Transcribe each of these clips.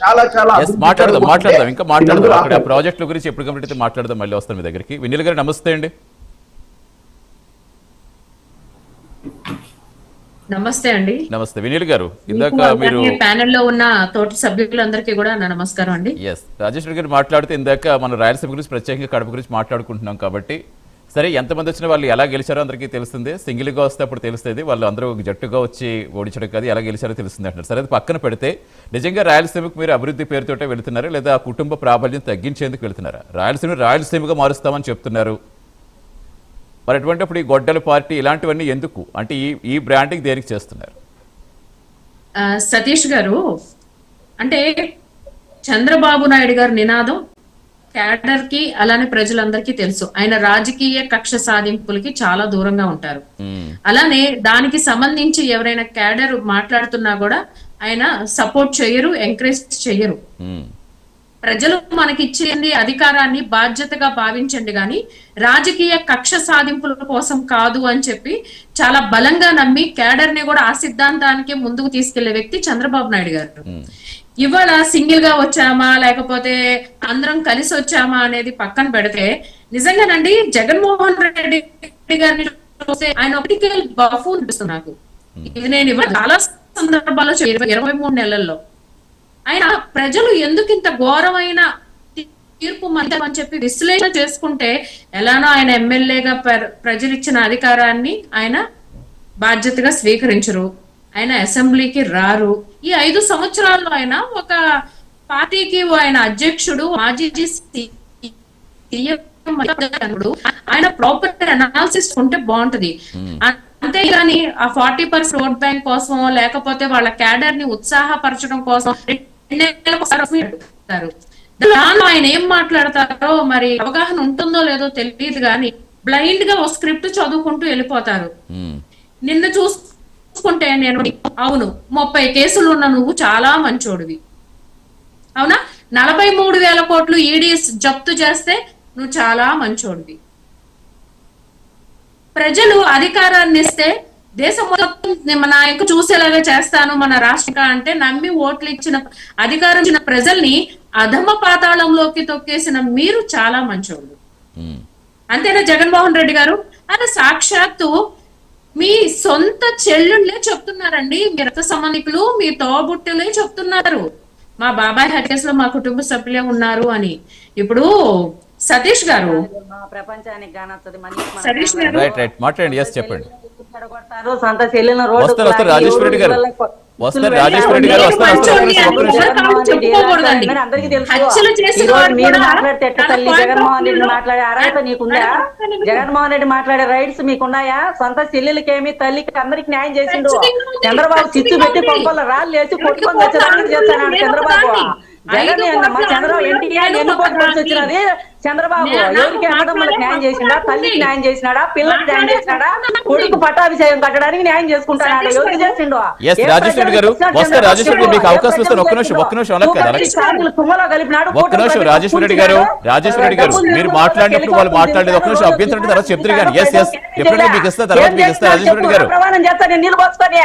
చాలా చాలా మాట్లాడదాం ఇంకా మాట్లాడదాం. అక్కడ ప్రాజెక్టుల గురించి ఎప్పుడు కంప్లీట్ అయితే మాట్లాడదాం. మళ్ళీ వస్తాను మీ దగ్గరికి. వెన్నెల గారు నమస్తే అండి. నమస్తే అండి. నమస్తే వెన్నెల గారు. ఇందాక మీరు ప్యానెల్ లో ఉన్న తోటి సభ్యులందరికీ కూడా నా నమస్కారం అండి. రాజేష్ రెడ్డి గారు మాట్లాడితే ఇందాక మన రాయలసీమ గురించి ప్రత్యేకంగా కడప గురించి మాట్లాడుకుంటున్నాం కాబట్టి సరే ఎంతమంది వచ్చినా వాళ్ళు ఎలా గెలిచారో అందరికీ తెలుస్తుంది. సింగిల్గా వస్తే అప్పుడు తెలుస్తుంది. వాళ్ళు అందరూ జట్టుగా వచ్చి ఓడించడం కాదు, ఎలా గెలిచారో తెలుస్తుంది అంటున్నారు. సరే అది పక్కన పెడితే నిజంగా రాయలసీమకు మీరు అభివృద్ధి పేరుతోటే వెళుతున్నారా లేదా ఆ కుటుంబ ప్రాబల్యం తగ్గించేందుకు వెళుతున్నారా? రాయలసీమగా మారుస్తామని చెప్తున్నారు. మరి అటువంటిప్పుడు ఈ గొడ్డల పార్టీ ఇలాంటివన్నీ ఎందుకు అంటే ఈ బ్రాండింగ్ దేనికి చేస్తున్నారు? సతీష్ గారు, అంటే చంద్రబాబు నాయుడు గారి నినాదం క్యాడర్ కి అలానే ప్రజలందరికీ తెలుసు. ఆయన రాజకీయ కక్ష సాధింపులకి చాలా దూరంగా ఉంటారు. అలానే దానికి సంబంధించి ఎవరైనా క్యాడర్ మాట్లాడుతున్నా కూడా ఆయన సపోర్ట్ చేయరు, ఎంకరేజ్ చేయరు. ప్రజలు మనకిచ్చింది అధికారాన్ని బాధ్యతగా భావించండి గాని రాజకీయ కక్ష సాధింపుల కోసం కాదు అని చెప్పి చాలా బలంగా నమ్మి క్యాడర్ ని కూడా ఆ సిద్ధాంతానికి ముందుకు తీసుకెళ్లే వ్యక్తి చంద్రబాబు నాయుడు గారు. ఇవాళ సింగిల్ గా వచ్చామా లేకపోతే అందరం కలిసి వచ్చామా అనేది పక్కన పెడితే నిజంగానండి జగన్మోహన్ రెడ్డి గారిని చూస్తే ఆయన ఒకటికే బఫూన్ అనిపిస్తుంది నాకు. ఇది నేను ఇవాళ చాలా సందర్భాల్లో 23 నెలల్లో ఆయన ప్రజలు ఎందుకు ఇంత ఘోరమైన తీర్పు అని చెప్పి విశ్లేషణ చేసుకుంటే ఎలానో ఆయన ఎమ్మెల్యేగా ప్రజలు ఇచ్చిన అధికారాన్ని ఆయన బాధ్యతగా స్వీకరించరు. ఆయన అసెంబ్లీకి రారు. ఈ 5 సంవత్సరాల్లో ఆయన ఒక పార్టీకి ఆయన అధ్యక్షుడు, మాజీ ఆయన ప్రాపర్ అనాలిసిస్ ఉంటే బాగుంటది. అంతేగాని ఆ 40% ఓట్ బ్యాంక్ కోసం లేకపోతే వాళ్ళ క్యాడర్ ని ఉత్సాహపరచడం కోసం దానిలో ఆయన ఏం మాట్లాడతారో మరి అవగాహన ఉంటుందో లేదో తెలియదు కానీ బ్లైండ్ గా ఒక స్క్రిప్ట్ చదువుకుంటూ వెళ్ళిపోతారు. నిన్న చూసుకుంటే నేను అవును 30 కేసులు ఉన్న నువ్వు చాలా మంచోడివి, అవునా 43,000 కోట్లు ఈడీ జప్తు చేస్తే నువ్వు చాలా మంచోడివి, ప్రజలు అధికారాన్ని ఇస్తే దేశం మొత్తం నాయకు చూసేలాగా చేస్తాను మన రాష్ట్ర అంటే నమ్మి ఓట్లు ఇచ్చిన అధికారం ఇచ్చిన ప్రజల్ని అధమ పాతాళంలోకి తొక్కేసిన మీరు చాలా మంచోళ్ళు. అంతేనా జగన్మోహన్ రెడ్డి గారు? అని సాక్షాత్తు మీ సొంత చెల్లుళ్ళే చెప్తున్నారండి, మీ రక్త సంబంధికులు మీ తోబుట్టులే చెప్తున్నారు మా బాబాయ్ హత్యలో మా కుటుంబ సభ్యులే ఉన్నారు అని. ఇప్పుడు సతీష్ గారు ప్రపంచానికి సతీష్ గారు మాట్లాడండి. చెప్పండి. సొంత చెల్లెలను రోడ్డు రాజేశ్వర గారు వస్తారు. రాజేశ్వర రెడ్డి గారు అందరికీ తెలుసు. మీరు మాట్లాడితే తల్లి జగన్మోహన్ రెడ్డి మాట్లాడే అర్హత నీకుందా? జగన్మోహన్ రెడ్డి మాట్లాడే రైట్స్ మీకున్నాయా? సొంత చెల్లెలకేమి తల్లికి అందరికి న్యాయం చేసిండు. చంద్రబాబు చిచ్చు పెట్టి కొంపల్లో రాళ్ళు వేసి కొట్టుకొని వచ్చేదానికి చేస్తాడు చంద్రబాబు. జగన్ చంద్రబాబు ఎన్టీఆర్ ఎన్ని కోట్లు వచ్చినది చంద్రబాబు ఎవరికి అన్నదమ్ములకు న్యాయం చేసిండా? తల్లికి న్యాయం చేసినాడా? పిల్లలకు న్యాయం చేసినాడా? కొడుకు పట్టాభిషేకం కట్టడానికి న్యాయం చేసుకుంటాడా? ఎవరికి చేసిండు? రాజేశ్వర గారు వస్తారు. రాజేశ్వర గారు మీకు అవకాశం ఇస్తాను. ఒక్క నిమిషం తుమ్మలో కలిపినాడు. రాజేశ్వర రెడ్డి గారు మీరు మాట్లాడినప్పుడు వాళ్ళు మాట్లాడేది ఒక్క నిమిషం అభ్యంతరం తర్వాత చెప్తారు కానీ ఎప్పుడైనా మీకు ఇస్తా తర్వాత మీకు ఇస్తా. రాజేశ్వర రెడ్డి గారు ప్రమాణం చేస్తా నేను నీళ్ళు పోసుకొని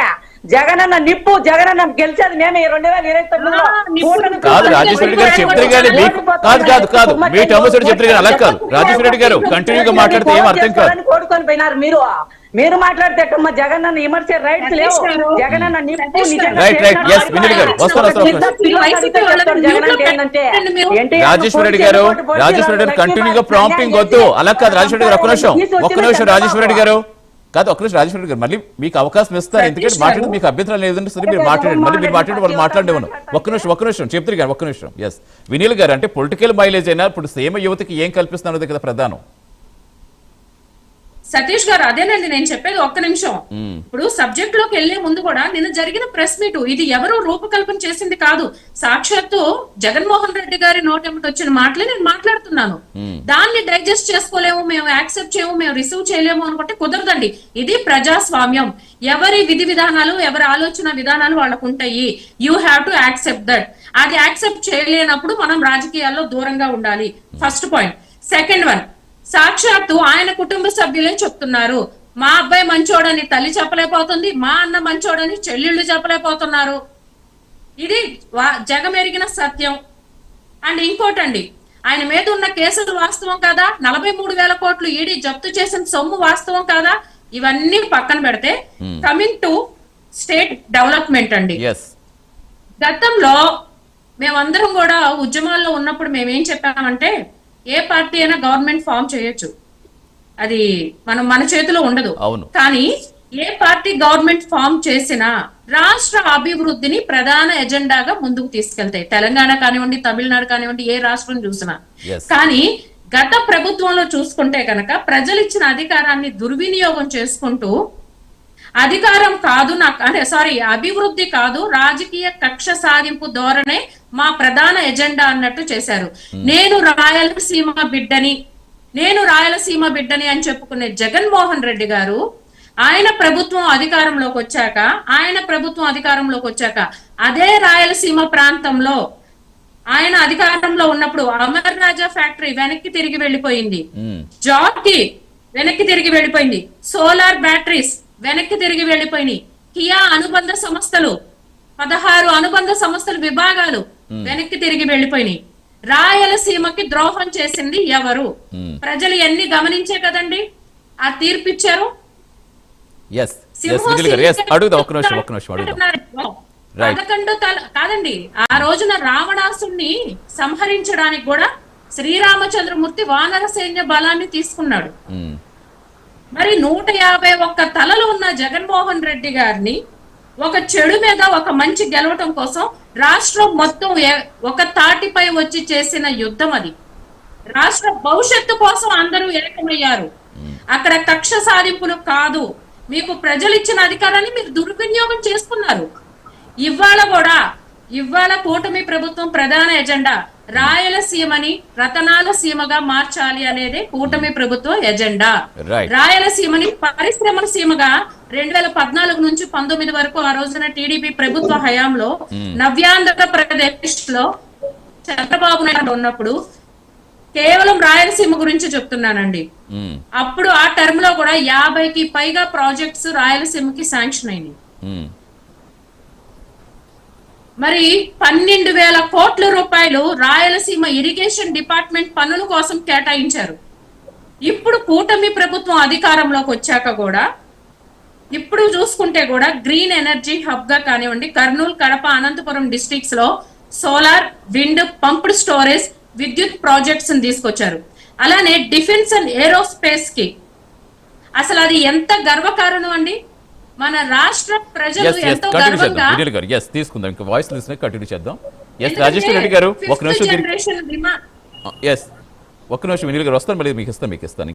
జగనన్న నిప్పు జగనన్న గెలిచేది మేమే 2029 కాదు. రాజేశ్వర రెడ్డి గారు చెప్తారు కానీ మీకు కాదు మీ టర్మ్స్ చెప్తారు కానీ అలా కాదు. రాజేశ్వర రెడ్డి గారు కంటిన్యూగా మాట్లాడితే ఏం అర్థం కాదు. కోడుకొని పోయినారు మీరు మాట్లాడితే జగనన్న విమర్శే రైట్స్ లేవు. జగనన్న నిప్పు రాజేశ్వర రెడ్డి గారు కంటిన్యూగా ప్రాంప్టింగ్ వద్దు. అలా కాదు. రాజేశ్వర రెడ్డి గారు ఒక్క నిమిషం రాజేశ్వర రెడ్డి గారు కాదు ఒక్క నిమిషం రాజేశ్వర రెడ్డి గారు మళ్ళీ మీకు అవకాశం ఇస్తారు. ఎందుకంటే మాట్లాడి మీకు అభ్యంతరం లేదంటే సరే మీరు మాట్లాడండి. మళ్ళీ మీరు మాట్లాడి వాళ్ళు మాట్లాడేవాను. ఒక్క నిమిషం చెప్తారు కానీ ఒక్క నిమిషం. వినీల్ గారు అంటే పొలిటికల్ మైలేజ్ అయినా ఇప్పుడు సేమ యువతకి ఏం కల్పిస్తున్నది కదా ప్రధానం. సతీష్ గారు అదేనండి నేను చెప్పేది. ఒక్క నిమిషం. ఇప్పుడు సబ్జెక్ట్ లోకి వెళ్లే ముందు కూడా నిన్న జరిగిన ప్రెస్ మీట్ ఇది ఎవరు రూపకల్పన చేసింది కాదు. సాక్షాత్తు జగన్మోహన్ రెడ్డి గారి నోటెంబటి వచ్చిన మాటలే నేను మాట్లాడుతున్నాను. దాన్ని డైజెస్ట్ చేసుకోలేము, మేము యాక్సెప్ట్ చేయము, మేము రిసీవ్ చేయలేము అనుకుంటే కుదరదండి. ఇది ప్రజాస్వామ్యం. ఎవరి విధి విధానాలు ఎవరి ఆలోచన విధానాలు వాళ్ళకు ఉంటాయి. You have to accept that. అది యాక్సెప్ట్ చేయలేనప్పుడు మనం రాజకీయాల్లో దూరంగా ఉండాలి. First point. సెకండ్ వన్, సాక్షాత్తు ఆయన కుటుంబ సభ్యులే చెప్తున్నారు మా అబ్బాయి మంచోడని తల్లి చెప్పలేకపోతుంది, మా అన్న మంచోడని చెల్లెళ్ళు చెప్పలేకపోతున్నారు. ఇది జగమెరిగిన సత్యం. అండ్ ఇంకోటండి, ఆయన మీద ఉన్న కేసులు వాస్తవం కాదా, 43,000 కోట్లు ఈడీ జప్తు చేసిన సొమ్ము వాస్తవం కాదా, ఇవన్నీ పక్కన పెడితే కమింగ్ టు స్టేట్ డెవలప్మెంట్ అండి. గతంలో మేమందరం కూడా ఉద్యమాల్లో ఉన్నప్పుడు మేమేం చెప్పామంటే, ఏ పార్టీ అయినా గవర్నమెంట్ ఫామ్ చేయొచ్చు, అది మన చేతిలో ఉండదు. కానీ ఏ పార్టీ గవర్నమెంట్ ఫామ్ చేసినా రాష్ట్ర అభివృద్ధిని ప్రధాన ఎజెండాగా ముందుకు తీసుకెళ్తాయి. తెలంగాణ కానివ్వండి, తమిళనాడు కానివ్వండి, ఏ రాష్ట్రం చూసినా. కానీ గత ప్రభుత్వంలో చూసుకుంటే కనుక ప్రజలు ఇచ్చిన అధికారాన్ని దుర్వినియోగం చేసుకుంటూ, అధికారం కాదు నాకు అంటే అభివృద్ధి కాదు, రాజకీయ కక్ష సాధింపు ధోరణే మా ప్రధాన ఎజెండా అన్నట్టు చేశారు. నేను రాయలసీమ బిడ్డని అని చెప్పుకునే జగన్మోహన్ రెడ్డి గారు ఆయన ప్రభుత్వం అధికారంలోకి వచ్చాక అదే రాయలసీమ ప్రాంతంలో ఆయన అధికారంలో ఉన్నప్పుడు అమర్ రాజా ఫ్యాక్టరీ వెనక్కి తిరిగి వెళ్ళిపోయింది, జాకీ వెనక్కి తిరిగి వెళ్ళిపోయింది, సోలార్ బ్యాటరీస్ వెనక్కి తిరిగి వెళ్ళిపోయినాయి, కియా అనుబంధ సంస్థలు 16 అనుబంధ సంస్థల విభాగాలు వెనక్కి తిరిగి వెళ్ళిపోయినాయి. రాయలసీమకి ద్రోహం చేసింది ఎవరు? ప్రజలు ఎన్ని గమనించే కదండి ఆ తీర్పిచ్చారు. కాదండి, ఆ రోజున రావణాసుని సంహరించడానికి కూడా శ్రీరామచంద్రమూర్తి వానర సైన్య బలాన్ని తీసుకున్నాడు. మరి 151 తలలు ఉన్న జగన్మోహన్ రెడ్డి గారిని ఒక చెడు మీద ఒక మంచి గెలవటం కోసం రాష్ట్రం మొత్తం ఒక తాటిపై వచ్చి చేసిన యుద్ధం అది. రాష్ట్ర భవిష్యత్తు కోసం అందరూ ఏకమయ్యారు. అక్కడ కక్ష సాధింపులు కాదు, మీకు ప్రజలు ఇచ్చిన అధికారాన్ని మీరు దుర్వినియోగం చేసుకున్నారు. ఇవాళ కూటమి ప్రభుత్వం ప్రధాన ఎజెండా రాయలసీమని రతనాల సీమగా మార్చాలి అనేది కూటమి ప్రభుత్వ ఎజెండా. రాయలసీమని పరిశ్రమల సీమగా 2014 నుంచి 19 వరకు ఆ రోజున టీడీపీ ప్రభుత్వ హయాంలో నవ్యాంధ్రప్రదేశ్ లో చంద్రబాబు నాయుడు ఉన్నప్పుడు కేవలం రాయలసీమ గురించి చెప్తున్నానండి. అప్పుడు ఆ టర్మ్ లో కూడా 50కి పైగా ప్రాజెక్ట్స్ రాయలసీమకి శాంక్షన్ అయినాయి. మరి 12,000 కోట్ల రూపాయలు రాయలసీమ ఇరిగేషన్ డిపార్ట్మెంట్ పనుల కోసం కేటాయించారు. ఇప్పుడు కూటమి ప్రభుత్వం అధికారంలోకి వచ్చాక కూడా ఇప్పుడు చూసుకుంటే కూడా గ్రీన్ ఎనర్జీ హబ్ గా కానివ్వండి, కర్నూలు, కడప, అనంతపురం డిస్ట్రిక్ట్స్ లో సోలార్, విండ్, పంప్డ్ స్టోరేజ్, విద్యుత్ ప్రాజెక్ట్స్ తీసుకొచ్చారు. అలానే డిఫెన్స్ అండ్ ఏరోస్పేస్ కి అసలు అది ఎంత గర్వకారణం అండి. మన రాష్ట్ర ప్రజలు ఎంతో గర్వంగా తీసుకుందాం. ఇంకా వాయిస్ లిస్టెన్ కంటిన్యూ చేద్దాం. రాజేశ్వర రెడ్డి గారు ఒక నిమిషం, వినీల్ గారు వస్తాను, మళ్ళీ మీకు ఇస్తాను.